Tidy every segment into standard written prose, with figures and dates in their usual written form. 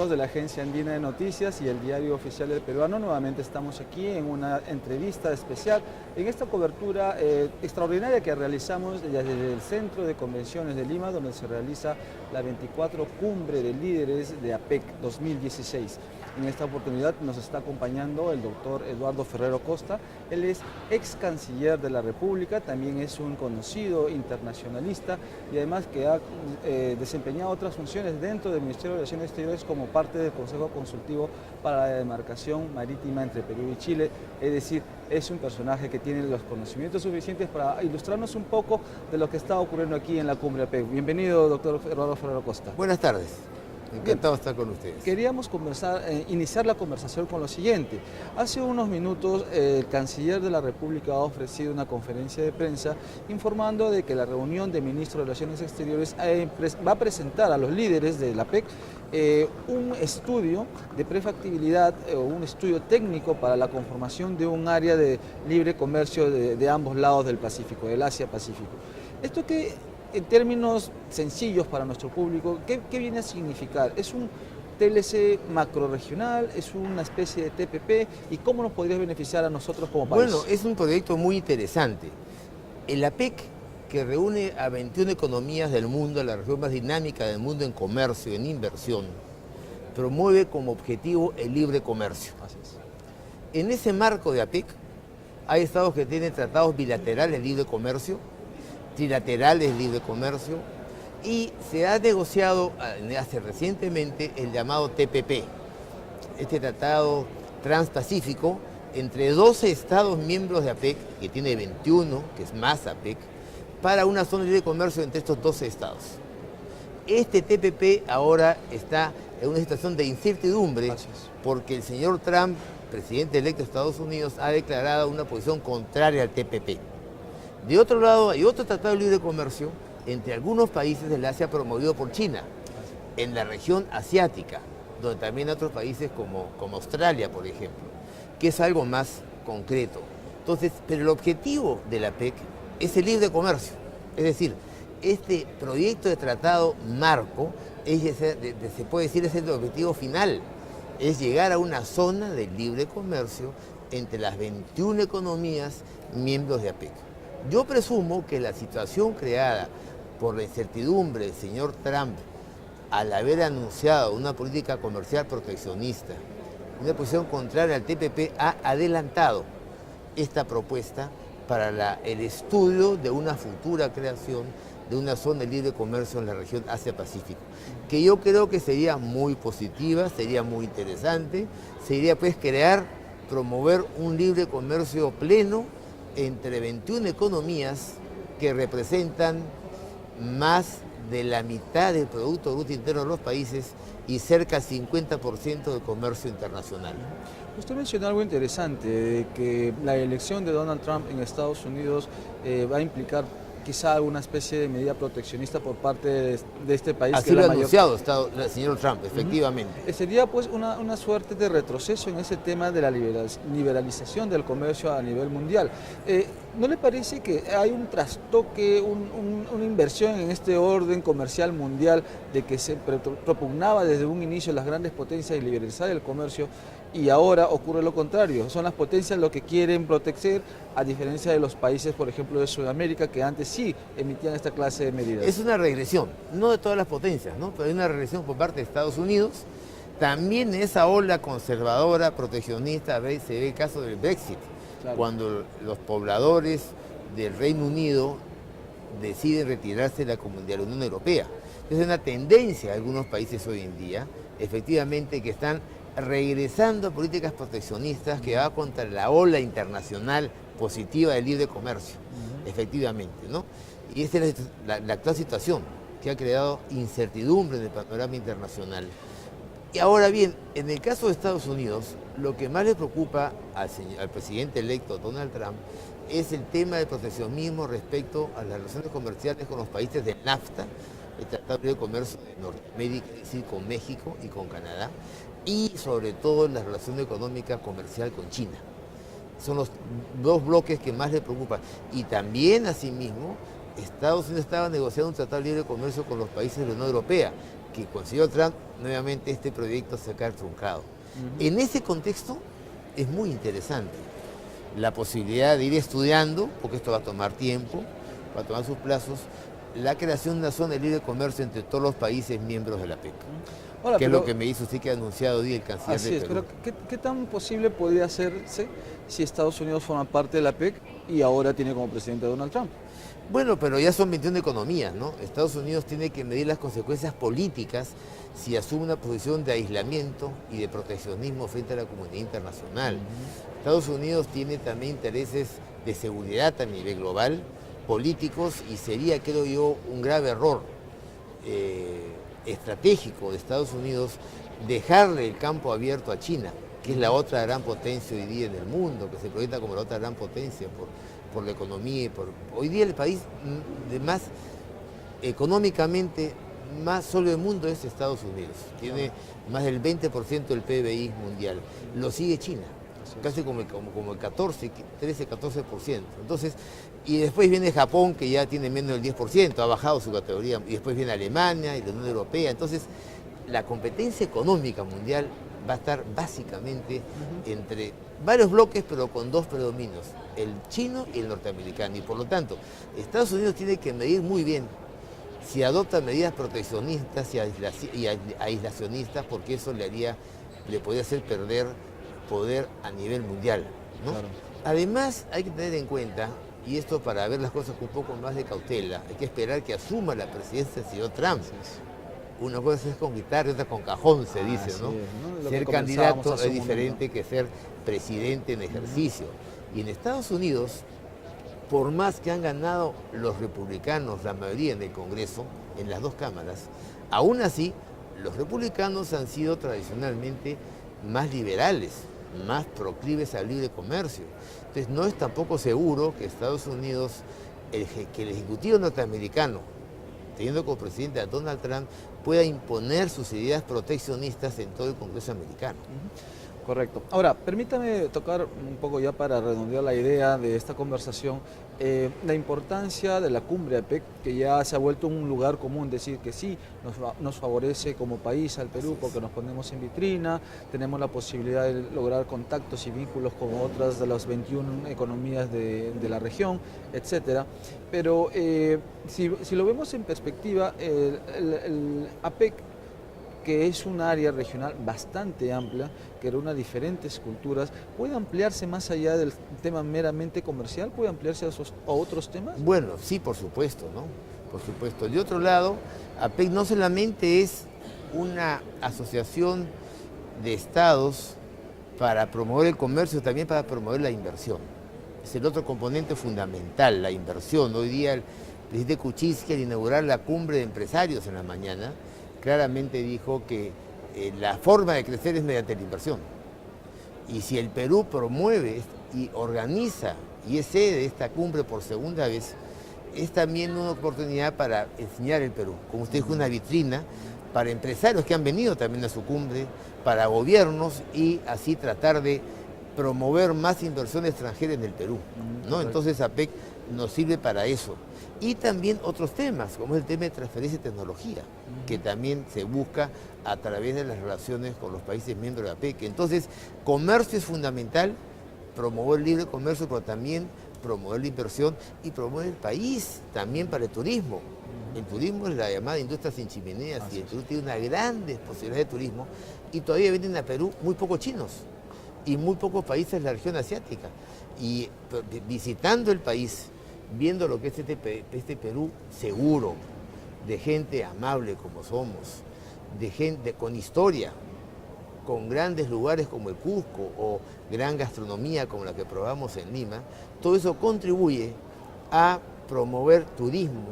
amigos de la Agencia Andina de Noticias y el Diario Oficial del Peruano, nuevamente estamos aquí en una entrevista especial en esta cobertura extraordinaria que realizamos desde el Centro de Convenciones de Lima, donde se realiza la 24 Cumbre de Líderes de APEC 2016. En esta oportunidad nos está acompañando el doctor Eduardo Ferrero Costa. Él es ex canciller de la República, también es un conocido internacionalista y además que ha desempeñado otras funciones dentro del Ministerio de Relaciones Exteriores como parte del Consejo Consultivo para la Demarcación Marítima entre Perú y Chile. Es decir, es un personaje que tiene los conocimientos suficientes para ilustrarnos un poco de lo que está ocurriendo aquí en la Cumbre APEC. Bienvenido, doctor Eduardo Ferrero Costa. Buenas tardes. Encantado de estar con ustedes. Queríamos iniciar la conversación con lo siguiente. Hace unos minutos el canciller de la República ha ofrecido una conferencia de prensa informando de que la reunión de ministros de Relaciones Exteriores va a presentar a los líderes de la APEC un estudio de prefactibilidad o un estudio técnico para la conformación de un área de libre comercio de ambos lados del Pacífico, del Asia-Pacífico. Esto que en términos sencillos para nuestro público, ¿qué viene a significar? ¿Es un TLC macrorregional? ¿Es una especie de TPP? ¿Y cómo nos podría beneficiar a nosotros como país? Bueno, es un proyecto muy interesante. El APEC, que reúne a 21 economías del mundo, la región más dinámica del mundo en comercio, en inversión, promueve como objetivo el libre comercio. Así es. En ese marco de APEC, hay estados que tienen tratados bilaterales de libre comercio, trilaterales de libre comercio, y se ha negociado hace recientemente el llamado TPP, este tratado transpacífico entre 12 estados miembros de APEC, que tiene 21, que es más APEC, para una zona de libre comercio entre estos 12 estados. Este TPP ahora está en una situación de incertidumbre porque el señor Trump, presidente electo de Estados Unidos, ha declarado una posición contraria al TPP. De otro lado, hay otro tratado de libre comercio entre algunos países del Asia promovido por China, en la región asiática, donde también hay otros países como Australia, por ejemplo, que es algo más concreto. Entonces, pero el objetivo de la APEC es el libre comercio. Es decir, este proyecto de tratado marco, se puede decir, es el objetivo final, es llegar a una zona de libre comercio entre las 21 economías miembros de APEC. Yo presumo que la situación creada por la incertidumbre del señor Trump al haber anunciado una política comercial proteccionista, una posición contraria al TPP, ha adelantado esta propuesta para el estudio de una futura creación de una zona de libre comercio en la región Asia-Pacífico, que yo creo que sería muy positiva, sería muy interesante, sería pues promover un libre comercio pleno entre 21 economías que representan más de la mitad del Producto Bruto Interno de los países y cerca del 50% del comercio internacional. Usted mencionó algo interesante, de que la elección de Donald Trump en Estados Unidos va a implicar quizá alguna especie de medida proteccionista por parte de este país. Así lo ha anunciado el señor Trump, efectivamente. Sería pues una suerte de retroceso en ese tema de la liberalización del comercio a nivel mundial. ¿No le parece que hay un trastoque, una inversión en este orden comercial mundial de que se propugnaba desde un inicio las grandes potencias de liberalizar el comercio y ahora ocurre lo contrario? Son las potencias lo que quieren proteger, a diferencia de los países, por ejemplo, de Sudamérica, que antes sí emitían esta clase de medidas. Es una regresión, no de todas las potencias, ¿no? Pero hay una regresión por parte de Estados Unidos. También esa ola conservadora, proteccionista, se ve el caso del Brexit, claro, cuando los pobladores del Reino Unido deciden retirarse de la Unión Europea. Es una tendencia de algunos países hoy en día, efectivamente, que están regresando a políticas proteccionistas que va contra la ola internacional positiva del libre comercio, efectivamente, ¿no? Y esta es la actual situación que ha creado incertidumbre en el panorama internacional. Y ahora bien, en el caso de Estados Unidos, lo que más le preocupa al presidente electo Donald Trump es el tema del proteccionismo respecto a las relaciones comerciales con los países de NAFTA, el Tratado de Libre Comercio de Norteamérica, es decir, con México y con Canadá, y sobre todo la relación económica comercial con China. Son los dos bloques que más le preocupan. Y también, asimismo, Estados Unidos estaba negociando un tratado de libre comercio con los países de la Unión Europea, que consiguió Trump, nuevamente este proyecto se ha truncado. En ese contexto es muy interesante la posibilidad de ir estudiando, porque esto va a tomar tiempo, va a tomar sus plazos, la creación de una zona de libre comercio entre todos los países miembros de la PEC. Ahora, que es lo que me dice usted que ha anunciado hoy el canciller de Perú. Pero ¿qué tan posible podría hacerse si Estados Unidos forma parte de la PEC y ahora tiene como presidente a Donald Trump? Bueno, pero ya son 21 economías, ¿no? Estados Unidos tiene que medir las consecuencias políticas si asume una posición de aislamiento y de proteccionismo frente a la comunidad internacional. Estados Unidos tiene también intereses de seguridad a nivel global, políticos, y sería, creo yo, un grave error estratégico de Estados Unidos dejarle el campo abierto a China, que es la otra gran potencia hoy día en el mundo, que se proyecta como la otra gran potencia por la economía. Hoy día el país de más económicamente más solo del mundo es Estados Unidos. Tiene más del 20% del PBI mundial. Lo sigue China, casi como el 14, 13, 14%. Entonces, y después viene Japón, que ya tiene menos del 10%, ha bajado su categoría, y después viene Alemania y la Unión Europea. Entonces, la competencia económica mundial va a estar básicamente entre varios bloques, pero con dos predominios, el chino y el norteamericano. Y por lo tanto, Estados Unidos tiene que medir muy bien si adopta medidas proteccionistas y aislacionistas, porque eso le podría hacer perder poder a nivel mundial, ¿no? Claro. Además, hay que tener en cuenta, y esto para ver las cosas con un poco más de cautela, hay que esperar que asuma la presidencia el señor Trump. Una cosa es con guitarra y otra con cajón, se dice, ¿no? ¿no? Ser candidato es diferente que ser presidente en ejercicio. Y en Estados Unidos, por más que han ganado los republicanos la mayoría en el Congreso, en las dos cámaras, aún así, los republicanos han sido tradicionalmente más liberales, más proclives al libre comercio. Entonces, no es tampoco seguro que Estados Unidos, que el Ejecutivo norteamericano, teniendo como presidente a Donald Trump, pueda imponer sus ideas proteccionistas en todo el Congreso americano. Correcto. Ahora, permítame tocar un poco ya para redondear la idea de esta conversación, la importancia de la cumbre APEC, que ya se ha vuelto un lugar común, decir que sí, nos favorece como país al Perú porque nos ponemos en vitrina, tenemos la posibilidad de lograr contactos y vínculos con otras de las 21 economías de la región, etcétera. Pero si lo vemos en perspectiva, el APEC, que es un área regional bastante amplia, que reúne diferentes culturas, ¿puede ampliarse más allá del tema meramente comercial? ¿Puede ampliarse a otros temas? Bueno, sí, por supuesto, ¿no? Por supuesto. De otro lado, APEC no solamente es una asociación de estados para promover el comercio, también para promover la inversión. Es el otro componente fundamental, la inversión. Hoy día el presidente Kuczynski, al inaugurar la cumbre de empresarios en la mañana, claramente dijo que la forma de crecer es mediante la inversión. Y si el Perú promueve y organiza y es sede de esta cumbre por segunda vez, es también una oportunidad para enseñar el Perú. Como usted dijo, una vitrina para empresarios que han venido también a su cumbre, para gobiernos, y así tratar de promover más inversión extranjera en el Perú, ¿no? Entonces APEC nos sirve para eso. Y también otros temas, como es el tema de transferencia de tecnología, que también se busca a través de las relaciones con los países miembros de APEC. Entonces, comercio es fundamental, promover el libre comercio, pero también promover la inversión y promover el país, también para el turismo. El turismo es la llamada industria sin chimeneas, y el Perú tiene unas grandes posibilidades de turismo, y todavía vienen a Perú muy pocos chinos y muy pocos países de la región asiática. Y visitando el país, viendo lo que es este Perú seguro, de gente amable como somos, de gente con historia, con grandes lugares como el Cusco o gran gastronomía como la que probamos en Lima, todo eso contribuye a promover turismo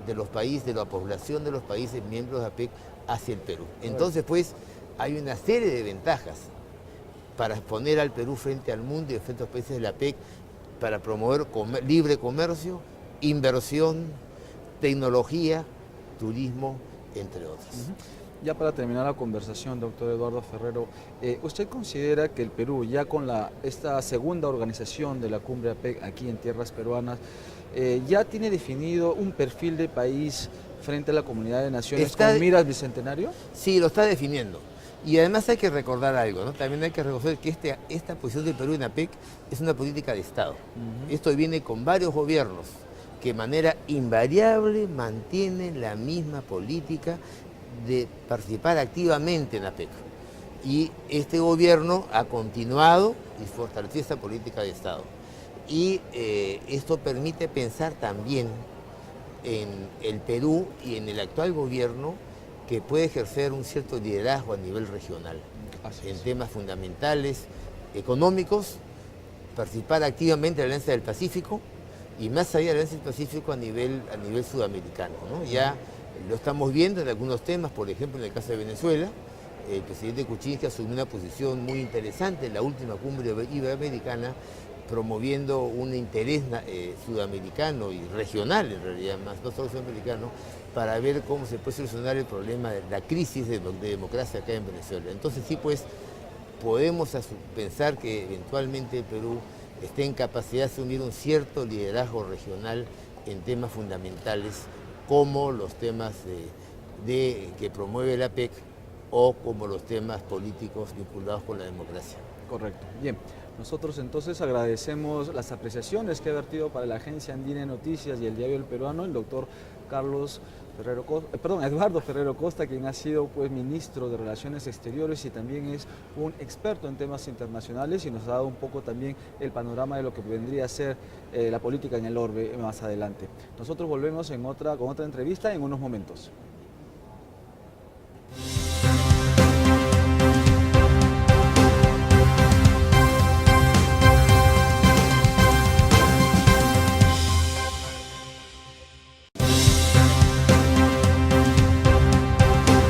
de los países, de la población de los países miembros de APEC hacia el Perú. Entonces, pues, hay una serie de ventajas para exponer al Perú frente al mundo y frente a los países de la APEC, para promover libre comercio, inversión, tecnología, turismo, entre otros. Ya para terminar la conversación, doctor Eduardo Ferrero, ¿usted considera que el Perú, ya con esta segunda organización de la cumbre APEC aquí en tierras peruanas, ya tiene definido un perfil de país frente a la comunidad de naciones Está- con miras bicentenario? Sí, lo está definiendo. Y además hay que recordar algo, ¿no? También hay que reconocer que esta posición del Perú en APEC es una política de Estado. Esto viene con varios gobiernos que de manera invariable mantienen la misma política de participar activamente en APEC. Y este gobierno ha continuado y fortalecido esta política de Estado. Y esto permite pensar también en el Perú y en el actual gobierno que puede ejercer un cierto liderazgo a nivel regional en temas fundamentales, económicos, participar activamente en la Alianza del Pacífico y más allá de la Alianza del Pacífico a nivel sudamericano, ¿no? Ya lo estamos viendo en algunos temas, por ejemplo en el caso de Venezuela, el presidente Kuczynski asumió una posición muy interesante en la última cumbre iberoamericana, promoviendo un interés sudamericano y regional en realidad, más no solo sudamericano, para ver cómo se puede solucionar el problema de la crisis de democracia acá en Venezuela. Entonces sí, pues podemos pensar que eventualmente el Perú esté en capacidad de asumir un cierto liderazgo regional en temas fundamentales como los temas que promueve la APEC o como los temas políticos vinculados con la democracia. Correcto. Bien, nosotros entonces agradecemos las apreciaciones que ha vertido para la Agencia Andina de Noticias y el Diario El Peruano el doctor Eduardo Ferrero Costa, quien ha sido pues ministro de Relaciones Exteriores y también es un experto en temas internacionales y nos ha dado un poco también el panorama de lo que vendría a ser la política en el orbe más adelante. Nosotros volvemos con otra entrevista en unos momentos.